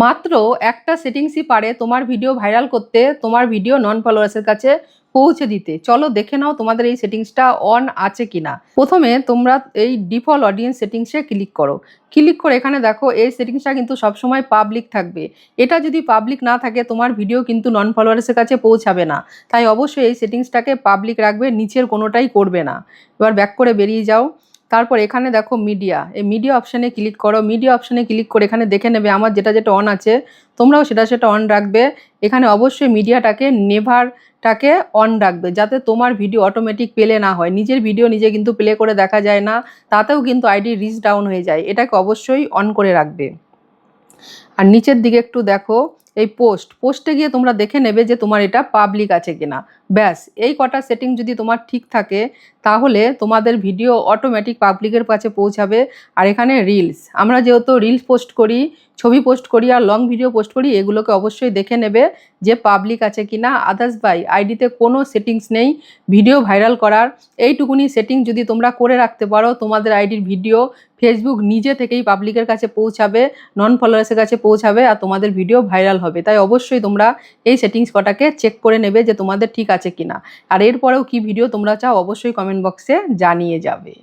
মাত্র একটা সেটিংসই পারে তোমার ভিডিও ভাইরাল করতে, তোমার ভিডিও নন ফলোয়ার্সের কাছে পৌঁছে দিতে। চলো দেখে নাও তোমাদের এই সেটিংসটা অন আছে কিনা। প্রথমে তোমরা এই ডিফল্ট অডিয়েন্স সেটিংসে ক্লিক করো। ক্লিক করে এখানে দেখো এই সেটিংসটা কিন্তু সবসময় পাবলিক থাকবে। এটা যদি পাবলিক না থাকে তোমার ভিডিও কিন্তু নন ফলোয়ার্সের কাছে পৌঁছাবে না। তাই অবশ্যই এই সেটিংসটাকে পাবলিক রাখবে, নিচের কোনোটাই করবে না। এবার ব্যাক করে বেরিয়ে যাও। তারপর এখানে দেখো মিডিয়া, এই মিডিয়া অপশানে ক্লিক করো। মিডিয়া অপশানে ক্লিক করে এখানে দেখে নেবে আমার যেটা যেটা অন আছে, তোমরাও সেটা অন রাখবে। এখানে অবশ্যই মিডিয়াটাকে নেভারটাকে অন রাখবে, যাতে তোমার ভিডিও অটোমেটিক প্লে না হয়। নিজের ভিডিও নিজে কিন্তু প্লে করে দেখা যায় না, তাতেও কিন্তু আইডি রিচ ডাউন হয়ে যায়। এটাকে অবশ্যই অন করে রাখবে। আর নিচের দিকে একটু দেখো, এই পোস্টে গিয়ে তোমরা দেখে নেবে যে তোমার এটা পাবলিক আছে কিনা। ব্যাস, এই কটা সেটিং যদি তোমার ঠিক থাকে তাহলে তোমাদের ভিডিও অটোমেটিক পাবলিকের কাছে পৌঁছাবে। আর এখানে রিলস, আমরা যেহেতু রিলস পোস্ট করি, ছবি পোস্ট করি আর লং ভিডিও পোস্ট করি, এগুলোকে অবশ্যই দেখে নেবে যে পাবলিক আছে কিনা। আদার্স বাই আইডিতে কোনো সেটিংস নেই ভিডিও ভাইরাল করার। এইটুকুনি সেটিং যদি তোমরা করে রাখতে পারো, তোমাদের আইডির ভিডিও ফেসবুক নিজে থেকেই পাবলিকের কাছে পৌঁছাবে, নন ফলোয়ার্সের কাছে পৌঁছাবে, আর তোমাদের ভিডিও ভাইরাল হবে। তাই অবশ্যই তোমরা এই সেটিংস কটাকে চেক করে নেবে যে তোমাদের ঠিক আছে কিনা। আর এরপরেও কি ভিডিও তোমরা চাও অবশ্যই কমেন্ট বক্সে জানিয়ে যাবে।